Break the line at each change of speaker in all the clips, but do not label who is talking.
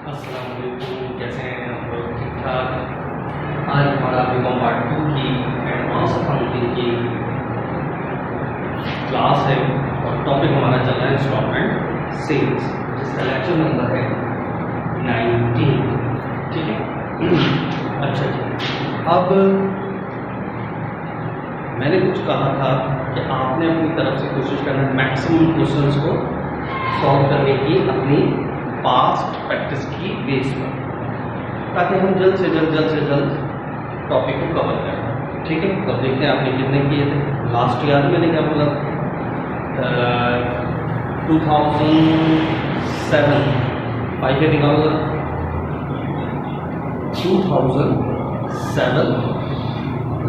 अस्सलाम वालेकुम, कैसे हैं आप लोग? ठीक ठाक। आज हमारा बीकॉम पार्ट 2 की एडवांस अकाउंटिंग की क्लास है और टॉपिक हमारा चल रहा है इंस्टॉलमेंट सेल्स, जिसका लेक्चर नंबर है 19। ठीक है। अच्छा जी, अब मैंने कुछ कहा था कि आपने अपनी तरफ से कोशिश करना मैक्सिमम क्वेश्चंस को सॉल्व करने की अपनी पास्ट प्रैक्टिस की बेस पर, ताकि हम जल्द से जल्द टॉपिक को कवर करें। ठीक है, तो देखते हैं आपने कितने किए थे लास्ट ईयर। मैंने क्या बोला 2007 5 के निकालो 2007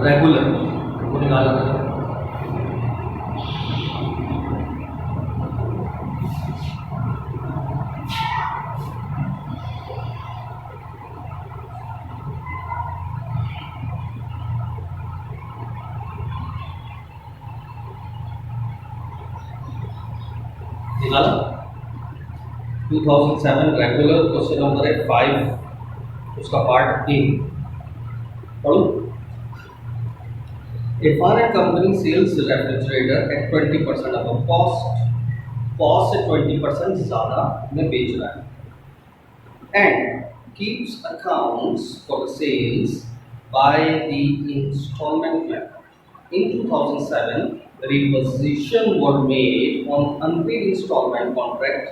रेगुलर वो निकाला था। निकाला 2007 रेगुलर, क्वेश्चन नंबर है 5, उसका पार्ट ए पढ़ो। A foreign company sells refrigerator at 20% above cost से 20% ज़्यादा में बेच रहा है and keeps accounts for the sales by the installment method. In 2007, reposition were made on unpaid installment contract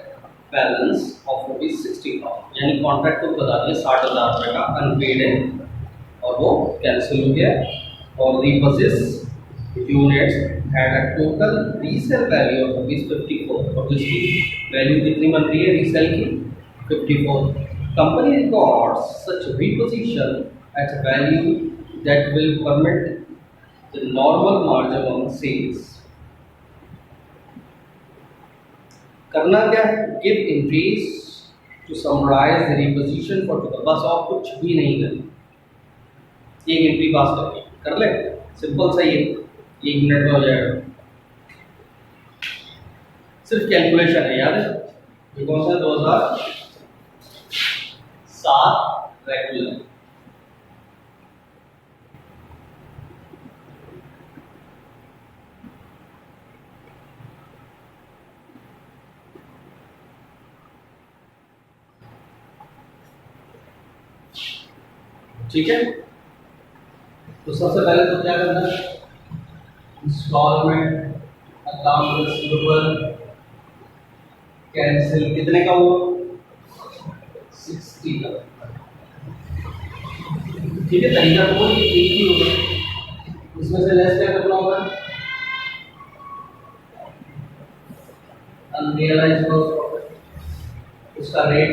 balance of ₹60,000, यानी कॉन्ट्रैक्ट को बता दिया 60,000 रुपये का अनपेड है और वो कैंसिल हो गया। और repossess units had a total resale value of ₹54, और जिसकी वैल्यू कितनी बन रही है रीसेल की 54। Company records such reposition at a value that will permit the normal margin on sales. करना क्या है? Give entries to summarize the reposition for the बस और कुछ भी नहीं करना, एक एंट्री पास करके कर ले, सिंपल सा ही है, 1 मिनट में हो जाएगा। सिर्फ कैलकुलेशन है, याद है ये कौन सा 2007 रेगुलर। ठीक है, तो सबसे पहले तो क्या करना है, इंस्टॉलमेंट अकाउंट रिसीवेबल कैंसिल कितने का हुआ 60 का। ठीक है, तरीका तो एक ही होगा, इसमें से लेस क्या करना होगा, अनरियलाइज्ड ग्रॉस प्रॉफिट, उसका रेट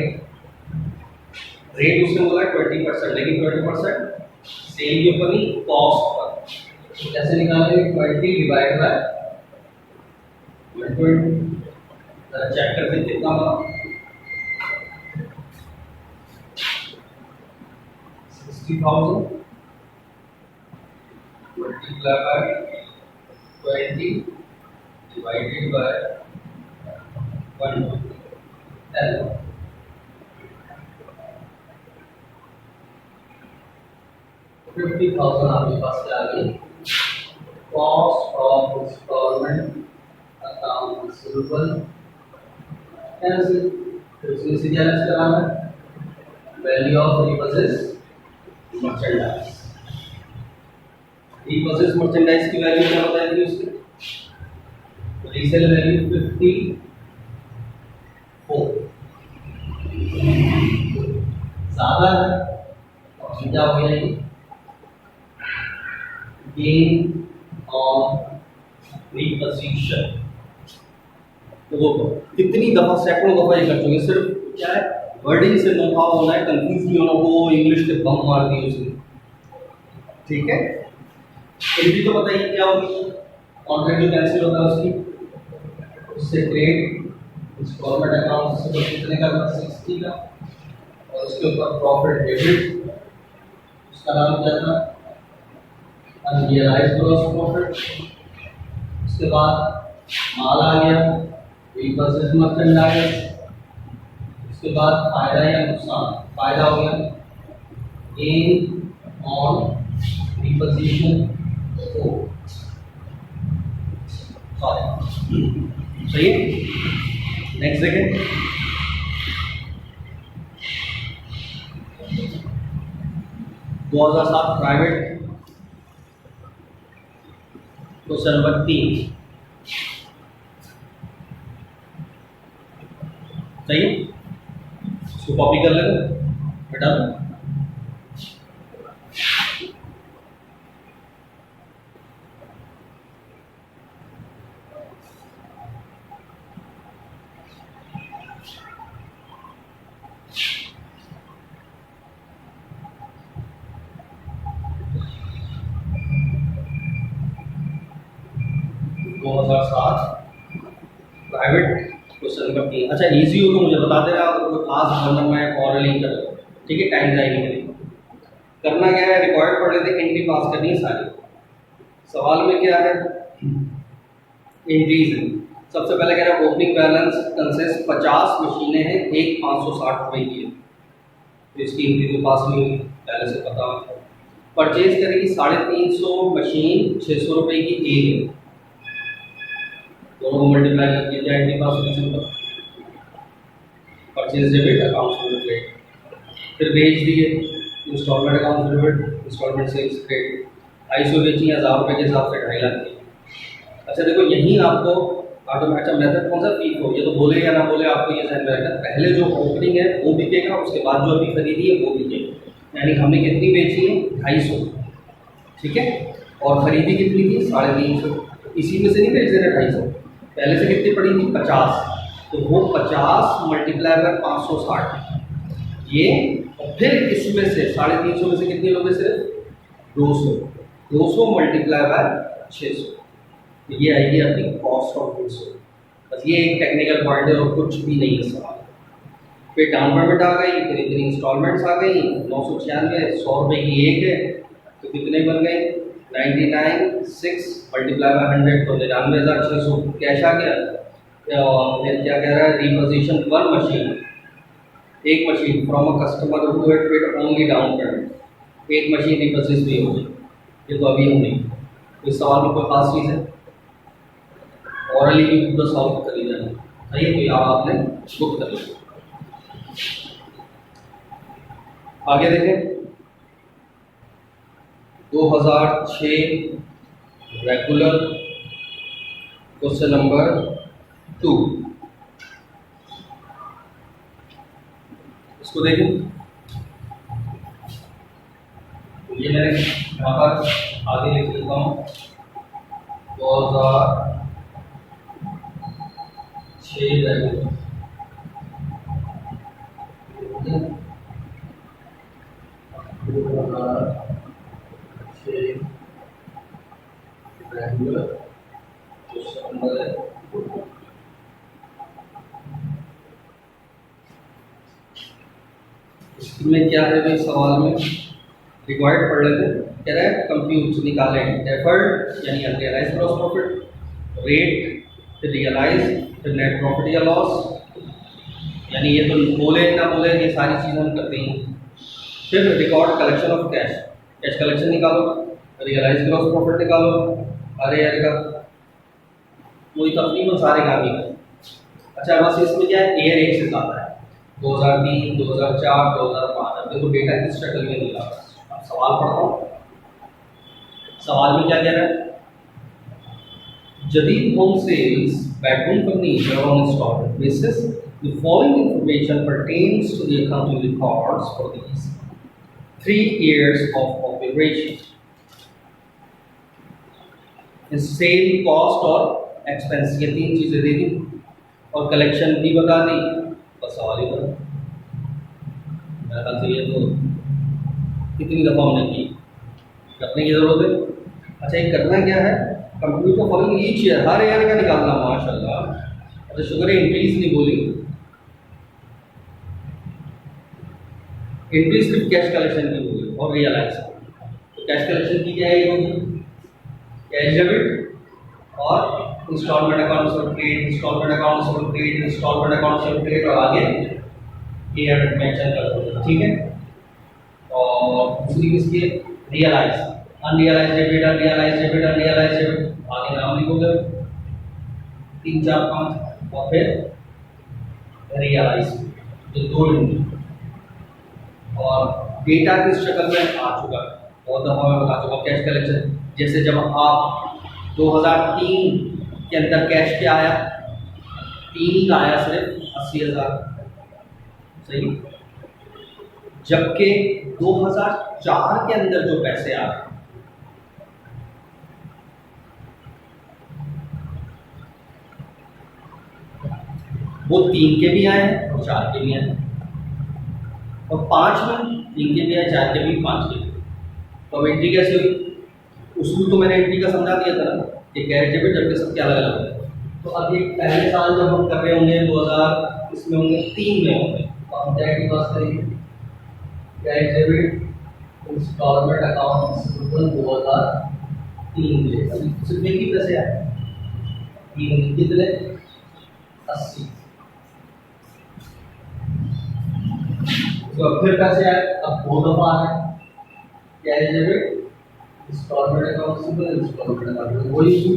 उसने बोला 20%, लेकिन 20% सेल के ऊपर नहीं, कॉस्ट पर। तो कैसे निकालेंगे, 20 डिवाइड बाय 120, चेक करके कितना बना 60,000 मल्टीप्लाई बाय 20 डिवाइडेड बाय 110। 50,000 आपके पास क्या आ गई, cost of instalment account receivable cancel. फिर उसमें से क्या लेस कराना है, value of repossess merchandise. Repossess merchandise की वैल्यू क्या बताएगी उसकी, रीसेल वैल्यू 54 ज़्यादा है और क्या हो जाएगी, गेन ऑन रिपोजिशन। तो वो कितनी दफा, सैकड़ों दफा ये कर चुके, सिर्फ क्या है वर्डिंग से नो हाउ होना है, कंफ्यूज नहीं होना, वो इंग्लिश के बम मार दिए उसने। ठीक है, एंट्री तो बताइए क्या होगी, कॉन्ट्रैक्ट जो कैंसिल होता है उसकी, उससे क्रेडिट इंस्टॉलमेंट अकाउंट से कितने का 60 का, और उसके ऊपर प्रॉफिट डेबिट, उसका नाम क्या था, अनरियलाइज्ड ग्रॉस प्रॉफिट। उसके बाद माल आ गया, रिपोसेस मर्चेंडाइज, उसके बाद फायदा या नुकसान, फायदा हो गया गेन ऑन रिपोजिशन हो, सही है। नेक्स्ट देखें, दो हजार सात प्राइवेट क्वेश्चन नंबर 3, सही है, इसको कॉपी कर लेना बेटा। 2007 प्राइवेट क्वेश्चन नंबर 3। अच्छा इजी हो तो मुझे बता देना, अगर कोई खास बनना मैं ऑरली कर, ठीक है, टाइम जाएगी मेरी। करना क्या है, रिकॉर्ड पढ़ लेते, एंट्री पास करनी है सारी। सवाल में क्या है, एंट्रीज है। सबसे पहले कह रहा है ओपनिंग बैलेंस कंसिस्ट 50 मशीनें हैं, एक 560 रुपए की है, तो इसकी एंट्री तो पास नहीं हुई, पहले से पता है। परचेज करेगी 350 मशीन, 600 रुपए की एक है, दोनों को मल्टीप्लाई करके क्या एंट्री पास होगी, simple. Purchase debit, accounts credit, फिर बेच दिए, instalment account debit, instalment sales credit, 250 बेची 1000 रुपये के हिसाब से 2.5 लाख की। अच्छा देखो यहीं आपको ऑटोमेटिक, अच्छा मेथड कौन सा फीक हो, ये तो बोले या ना बोले आपको ये समझ में आएगा। पहले जो ओपनिंग है वो बिकेगा, उसके बाद जो अभी खरीदी है वो बिकेगा। यानी हमने कितनी बेची है, 250, ठीक है, और खरीदी कितनी थी, 350। इसी में से नहीं बेच दे रहे 250, पहले से कितनी पड़ी थी, 50, तो वो 50 मल्टीप्लाई बाय 560 ये, और फिर इसमें से 350 में से कितने लोगे, सिर्फ 200 मल्टीप्लाई बाय 600, तो ये आएगी आपकी कॉस्ट ऑफ गुड्स। बस ये एक टेक्निकल पॉइंट है और कुछ भी नहीं है सवाल। फिर डाउन पेमेंट आ गई, फिर इतनी इंस्टॉलमेंट्स आ गई, 996, 100 रुपये की एक है, तो कितने बन गए, 99,600 मल्टीप्लाई बाय 100, तो 99,600 कैश आ गया। फिर क्या कह रहा है, रिपोजिशन 1 मशीन, एक machine from a customer who had paid only down payment, एक मशीन रिपोजिट भी हो गई, ये तो अभी हमने, तो इस सवाल में कोई खास चीज़ है, ऑरली भी पूरा सॉल्व कर लिया है, सही है, तो यहाँ आपने बुक कर लिया। आगे देखें, 2006 रेगुलर क्वेश्चन नंबर 2, इसको देखें, ये मैंने यहाँ पर आगे लिख देता हूँ, 2006 रेगुलर, इसमें क्या है भाई, सवाल में रिक्वायर्ड पढ़ लेते हैं। कह रहा है कंप्यूट निकालें डेफर्ड यानी अनरियलाइज ग्रॉस प्रॉफिट, रेट, फिर रियलाइज, फिर नेट प्रॉफिट या लॉस, यानी ये तो बोले ना बोले ये सारी चीज़ें हम करते हैं। फिर record collection of cash, cash collection निकालो, रियलाइज ग्रॉस प्रॉफिट निकालो, अरे यार का वही तकरीबन सारे काम ही कर। अच्छा बस इसमें क्या है, ईयर एक से ज़्यादा है, 2003, 2004, 2005, अब देखो डेटा किस शक्ल में नहीं आ रहा। अब सवाल पढ़ता हूँ, सवाल में क्या कह रहा है, Jadeed home sales bedroom furniture on instalment basis, the following information pertains to the accounting records for these 3 years of operation. Sale, cost और एक्सपेंस, ये 3 चीज़ें दे दी और कलेक्शन भी बता दी, बस सवाल ही बता। मेरा ख्याल से ये तो कितनी दफ़ा हमने की, करने की ज़रूरत है। अच्छा ये करना क्या है, कंप्यूटर फॉलोइंग ईच ईयर, हर ईयर का निकालना, माशाल्लाह। अच्छा शुगर है एंट्रीज नहीं बोली, एंट्रीज सिर्फ कैश कलेक्शन की होगी और रियलाइज। तो कैश कलेक्शन की क्या है, कैश डेबिट और इंस्टॉलमेंट अकाउंट से पेड, इंस्टॉलमेंट अकाउंट से पेड, इंस्टॉलमेंट अकाउंट से पेड, और आगे ये मेंशन कर दो, ठीक है। और दूसरी किसकी है, realise, unrealise debit, unrealise debit, unrealise debit, आगे नाम लिखोगे 3 4 5 और फिर रियलाइज, ये 2 यूनिट। और डेटा किस शक्ल में आ चुका है, बहुत दफा मैं बता चुका कैश कलेक्शन। जैसे जब आप 2003 के अंदर कैश क्या आया, 3 का आया सिर्फ 80,000, सही। जबकि 2004 के अंदर जो पैसे आ रहे हैं वो 3 के भी आए हैं और 4 के भी आए हैं, और 5 में 3 के भी आए, 4 के भी, 5 के भी। तो अब एंट्री कैसे हुई, उसूल तो मैंने एंट्री का समझा दिया था ना कि कैश डेबिट जबकि सबके अलग अलग है। तो अब ये पहले साल जब हम कर रहे होंगे 2000 इसमें होंगे 3 में होंगे, तो हम क्या की बात करेंगे, कैश डेबिट इंस्टॉलमेंट अकाउंट 2003 के सिर्फ एक ही पैसे आए, 3 कितने 80। तो अब फिर पैसे आए, अब 2 दफा आए cash debit instalment account simple instalment account, वही इशू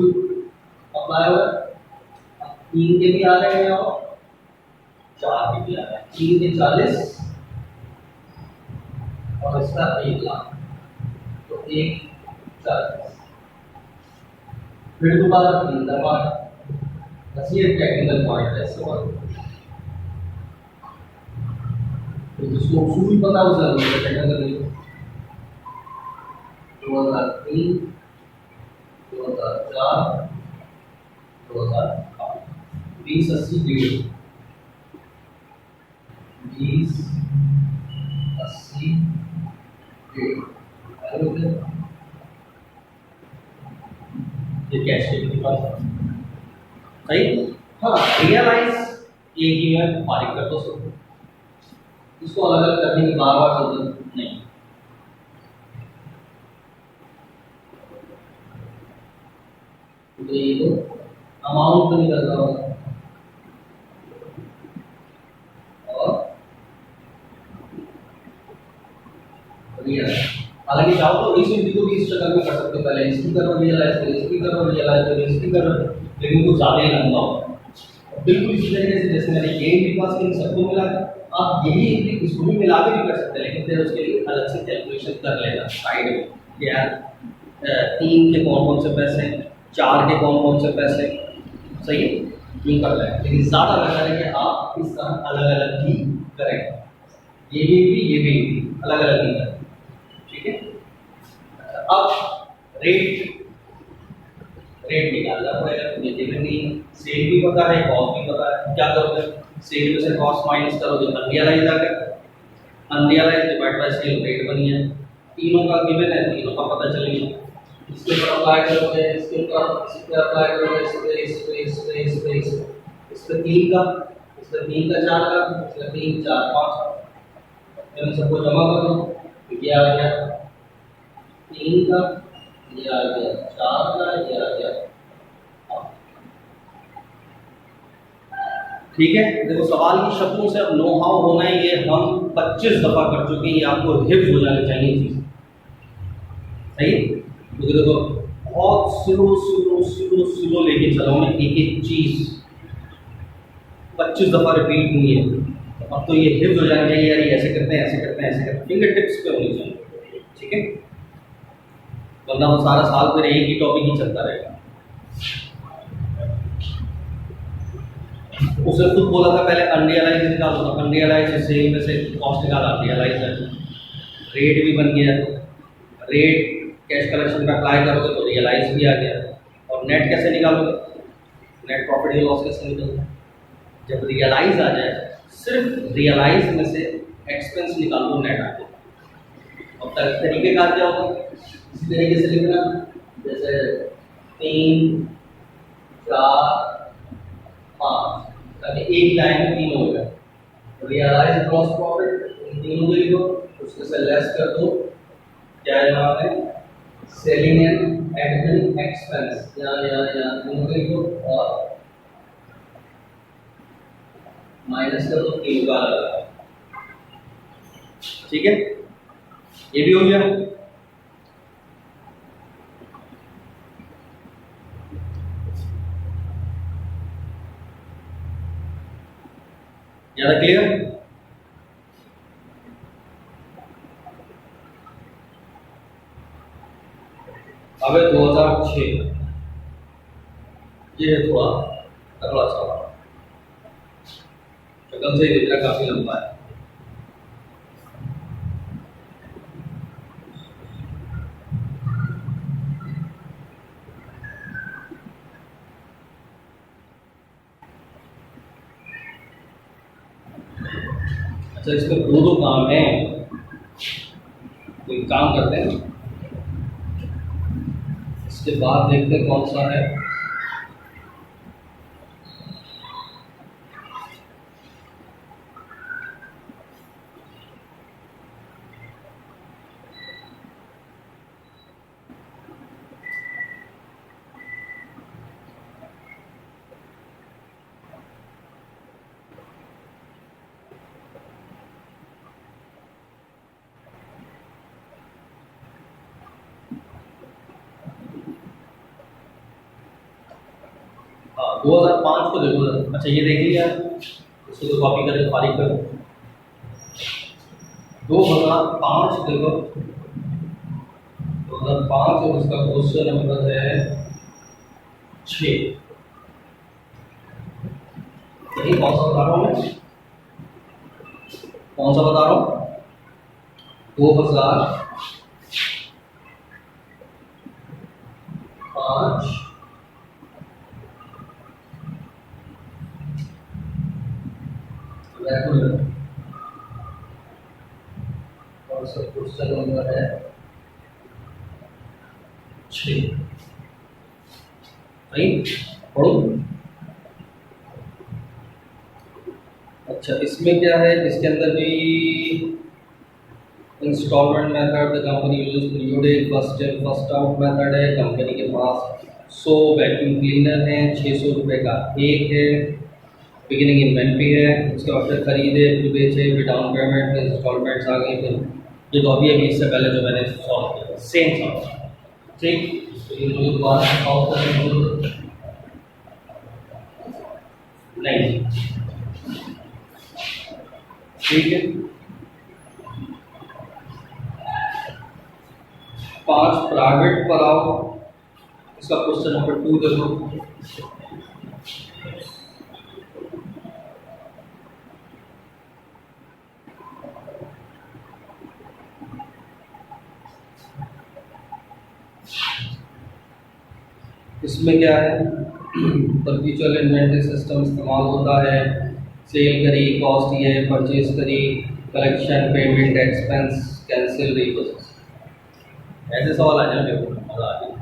अप्लाई हुआ। अब 3 के भी आ रहे हैं और 4 के भी आ रहे हैं, 3 के 40 और इसका 1 लाख, तो 1,40। फिर दोबारा 3 दफा, बस ये टेक्निकल पॉइंट है इसके बाद। तो जिसको उसूल पता हो उसे टेक्निकल नहीं। 2003 2004 2008 20 80 1.5 20 80 1.5 ये कैश के पास सही। हाँ, रियलाइज ये ही मैं बारीक कर दो सब, इसको अलग अलग करने की बार बार जरूरत नहीं। तो ये तो अमाउंट तो निकल रहा होगा और रियलाइज, हालांकि चाहो तो इस विधि को भी इस शक्ल में कर सकते हो, पहले इसकी करो रियलाइज करो, इसकी करो रियलाइज करो, इसकी करो, लेकिन कुछ ज़्यादा ही लंबा होगा। बिल्कुल इसी तरीके से जैसे मैंने ये भी पास इन सबको मिला, आप यही इसको भी मिला के भी कर सकते हैं, लेकिन फिर उसके लिए अलग से कैलकुलेशन कर लेना साइड में कि यार 3 के कौन कौन से पैसे हैं, 4 के कौन कौन से पैसे, सही है, यूँ कर लें। लेकिन ज़्यादा बेहतर है कि आप इस तरह अलग अलग ही करें, ये भी अलग अलग ही करें, ठीक है। अब रेट निकालना पड़ेगा, तो नहीं सेल भी पता है, कॉस्ट भी पता है, क्या करोगे, सेल में से कॉस्ट माइनस करोगे, अनरियलाइज आ गया, unrealise divide by sale rate बनी है, तीनों का गिवन है, तीनों का पता चल गया। इसके ऊपर अप्लाई करोगे, इसके ऊपर इस पे अप्लाई करोगे, इस पे 3 का, इस पे 3 का 4 का, इस पे 3 4 5, इन सबको जमा करो, तो ये आ गया 3 का, ये आ गया 4 का, ये आ गया, ठीक है। देखो सवाल की शक्लों से अब नो हाउ होना है, ये हम 25 दफा कर चुके हैं, ये आपको हिफ्ज हो जानी चाहिए चीज, सही। क्योंकि देखो बहुत स्लो लेके चला हूं मैं, एक एक चीज 25 दफा रिपीट हुई है, तो अब तो ये हिफ्ज हो जाना चाहिए, यार ये ऐसे करते हैं ऐसे करते हैं ऐसे करते हैं, फिंगर टिप्स पे होनी चाहिए, ठीक है। वरना वो सारा साल फिर एक ही टॉपिक ही चलता रहेगा। उसने खुद बोला था पहले अनरियलाइज निकालो, तो अनरियलाइज सेल में से कॉस्ट निकाला, रियलाइज है, रेट भी बन गया, रेट कैश कलेक्शन पे अप्लाई करोगे तो रियलाइज भी आ गया, और नेट कैसे निकालोगे, नेट प्रॉफिट या लॉस कैसे निकलोगे, जब रियलाइज आ जाए सिर्फ रियलाइज में से एक्सपेंस निकाल दो, नेट आ जाए। अब तरीके का क्या होगा, इसी तरीके से लिखना, जैसे 3 4 5, ताकि एक लाइन में 3 हो गया, रियलाइज ग्रॉस प्रॉफिट इन तीनों को लिखो, उसके से लेस कर दो, क्या है यहाँ पे सेलिंग एंड एडमिन एक्सपेंस, यहाँ तीनों को लिखो, और माइनस कर दो 3 का लगा, ठीक है, ये भी हो गया। ज्यादा क्लियर? अब 2006, ये है थोड़ा तगड़ा सा, शक्ल से दिख रहा काफी लंबा है। अच्छा, इसमें दो काम है, कोई काम करते हैं, इसके बाद देखते हैं कौन सा है। हाँ, 2005 को देखो। अच्छा, ये देख लिया, इसको तो कॉपी करके फारिग करो। 2005 देखो, 2005 और उसका क्वेश्चन नंबर है 6। यही कौन सा बता रहा हूँ मैं, कौन सा बता रहा हूँ? 2005 रेगुलर, और उसका क्वेश्चन नंबर है 6। सही पढ़ो। अच्छा, इसमें क्या है, इसके अंदर भी instalment method, the company uses periodic first in first out method है। कंपनी के पास 100 वैक्यूम क्लीनर हैं, 600 रुपये का एक है, बिगिनिंग इन्वेंट्री है, उसके बाद फिर खरीदे, फिर बेचे, फिर डाउन पेमेंट, फिर इंस्टॉलमेंट्स आ गई। फिर ये तो अभी इससे पहले जो मैंने सॉल्व किया सेम सॉल्व। ठीक, तो ये मुझे दोबारा सॉल्व करने की जरूरत नहीं। ठीक है, 5 प्राइवेट पर आओ, इसका क्वेश्चन नंबर 2 देखो। इसमें क्या है, परपेचुअल इन्वेंटरी सिस्टम इस्तेमाल होता है। सेल करी, कॉस्ट ये परचेज करी, कलेक्शन, पेमेंट, एक्सपेंस, कैंसिल, रीपोजेस। ऐसे सवाल आ जाए देखो, मजा आ जाए।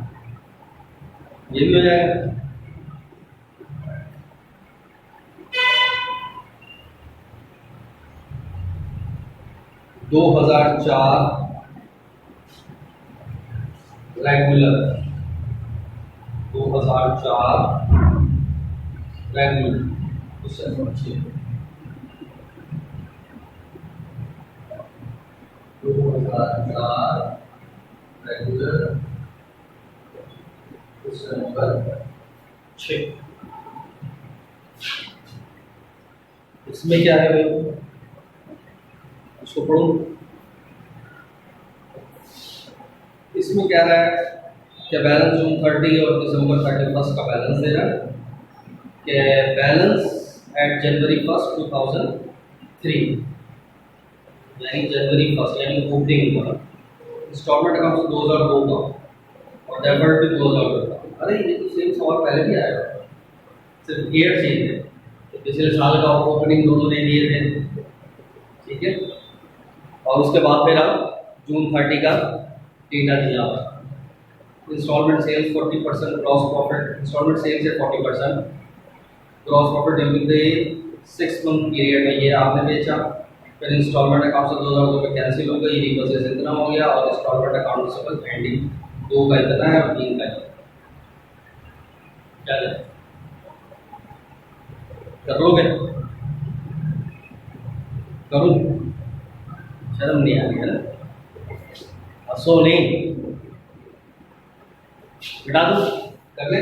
ये भी हो जाएगा। दो 2004 रेगुलर, 2004 रेगुलर, उससे अच्छी 2004 रेगुलर, क्वेश्चन नंबर 6। इसमें क्या है भाई, उसको पढ़ो। इसमें क्या है, क्या बैलेंस जून 30 और दिसंबर 31 का बैलेंस दे रहा है, कि बैलेंस एट जनवरी 1, 2003, यानी जनवरी 1 यानी ओपनिंग का इंस्टॉलमेंट अकाउंट 2002 का और डेबिट भी 2002 का। अरे ये तो सेम सवाल पहले भी आया, सिर्फ ईयर चेंज है। तो पिछले साल का ओपनिंग दोनों दे दिए थे, ठीक है, और उसके बाद फिर आप जून 30 का डेटा दिया। Instalment sales 40%, gross profit instalment sales है 40%, gross profit during the 6 month period में ये आपने बेचा। फिर इंस्टॉलमेंट अकाउंट से 2000 रुपये कैंसिल हो गई, रिवर्सेस इतना हो गया, और इंस्टॉलमेंट अकाउंट से बस पेंडिंग 2 का इतना है और 3 का इतना। क्या कर लोगे? करूँ? शर्म नहीं आ रही है ना, सो नहीं बिठा दो, कर ले।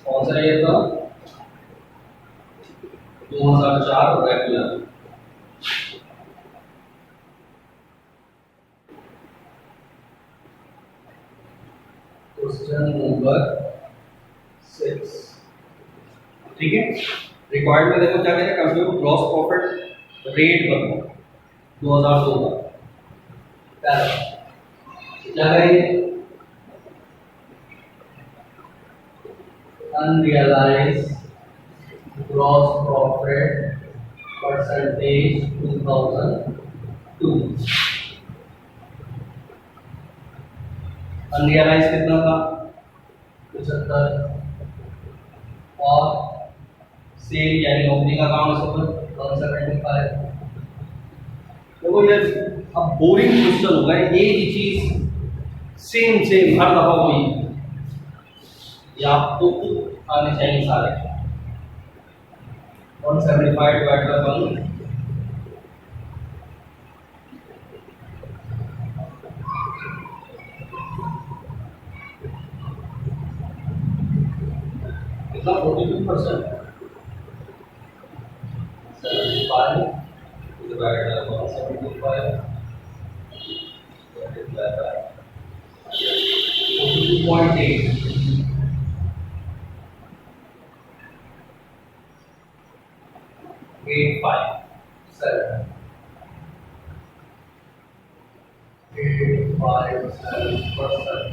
कौन सा ईयर था? 2004 रेगुलर। क्वेश्चन नंबर 6, ठीक है। रिक्वायर्ड में देखो क्या करें, कंप्यूट ग्रॉस प्रॉफिट रेट बताओ 2002 का, क्या करेंगे? Unrealised gross profit percentage 2002। Unrealise कितना था? 75। और सेल यानी ओपनिंग अकाउंट 175। देखो यार, अब बोरिंग क्वेश्चन होगा, एक ही चीज सेम सेम हर दफा वही, ये आपको आने चाहिए सारे। 175 डिवाइडेड बाय 1, कितना 42%। 75 divided by 175 divided by 42.8, 857 857%।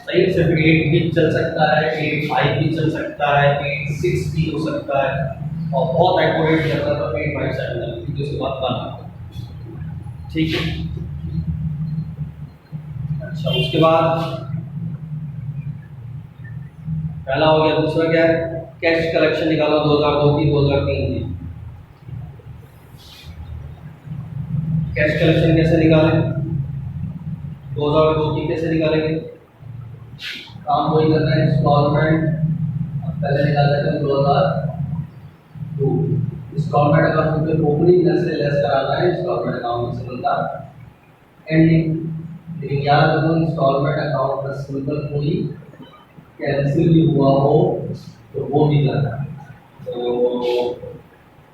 सही, सिर्फ 8 भी चल सकता है, 85 भी चल सकता है, 86 भी हो सकता है, और बहुत एक्यूरेट करता है तो 857 क्योंकि उसके बाद बना, ठीक है। अच्छा, उसके बाद पहला हो गया, दूसरा क्या है? कैश कलेक्शन निकालो 2002 की 2003 की। कैश कलेक्शन कैसे निकालें? 2002 की कैसे निकालेंगे? काम वही करना है, इंस्टॉलमेंट पहले निकाल लेते हैं 2002। इंस्टॉलमेंट अकाउंट में ओपनिंग से लेस कराना है, इंस्टॉलमेंट अकाउंट से मिलता एंडिंग। लेकिन याद रखो, इंस्टॉलमेंट अकाउंट का सिंबल कोई कैंसिल भी हुआ हो तो वो भी करना है। तो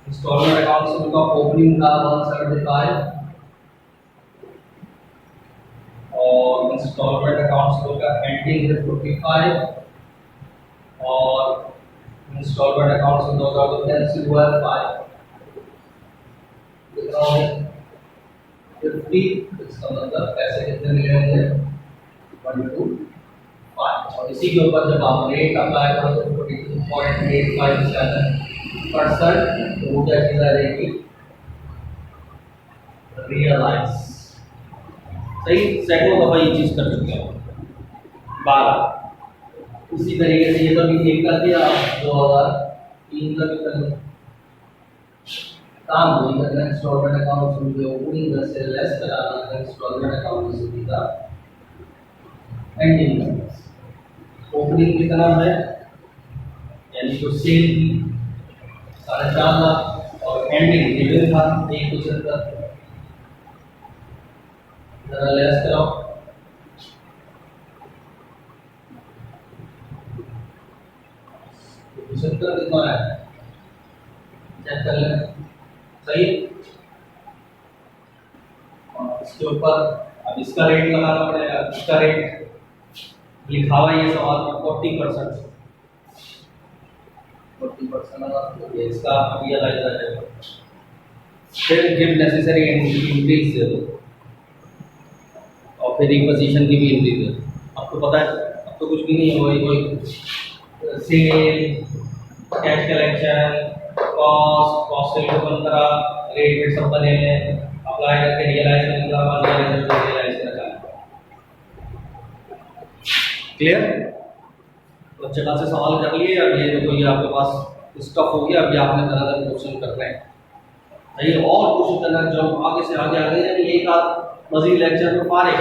इंस्टॉलमेंट अकाउंट से मिलता ओपनिंग का 175 और इंस्टॉलमेंट अकाउंट्स का एंडिंग है 45 और इंस्टॉलमेंट अकाउंट्स में 2002 कैंसिल हुआ है 5, कितना हो गया 50। इसका मतलब पैसे कितने मिले होंगे 125। और इसी के ऊपर जब आप रेट अप्लाई करो तो 42.857%, तो वो क्या चीज आ जाएगी? रियलाइज। सही, सैकड़ों दफा ये चीज कर चुके हैं। 12 उसी तरीके से ये तो भी एक कर दिया, 2003 का भी कर लिया। काम वही करना है, इंस्टॉलमेंट अकाउंट में जो ओपनिंग से लेस कराना है, इंस्टॉलमेंट अकाउंट से सीधा एंडिंग बैलेंस। ओपनिंग कितना है यानी जो सेल की 4.5 लाख और एंडिंग डिविडेंड था 175। जरा लेस कराओ, कितना है चेक कर लें। सही, इसके ऊपर अब इसका रेट लगाना पड़ेगा। इसका रेट लिखा हुआ ये सवाल में 40%, 40% लगा तो ये इसका रियलाइज आ जाएगा। फिर गिव नेसेसरी इंक्रीज दे दो और फिर रिपोजिशन की भी इंक्रीज दे दो। आपको पता है अब तो कुछ भी नहीं है, वही सेल, कैश कलेक्शन, कॉस्ट से ओपन करा, रेट सब बने हैं, अप्लाई करके रियलाइज करने का बाद रियलाइज करा। क्लियर? तो अच्छे खासे सवाल कर लिए। अब ये देखो, ये आपके पास स्टफ हो गया, अभी आपने तरह तरह क्वेश्चन करने हैं, चाहिए और क्वेश्चन करना है, जो आगे से आगे आगे यानी एक आध मजीद लेक्चर में पारे।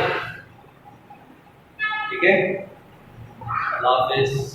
ठीक है, अल्लाह हाफिज़।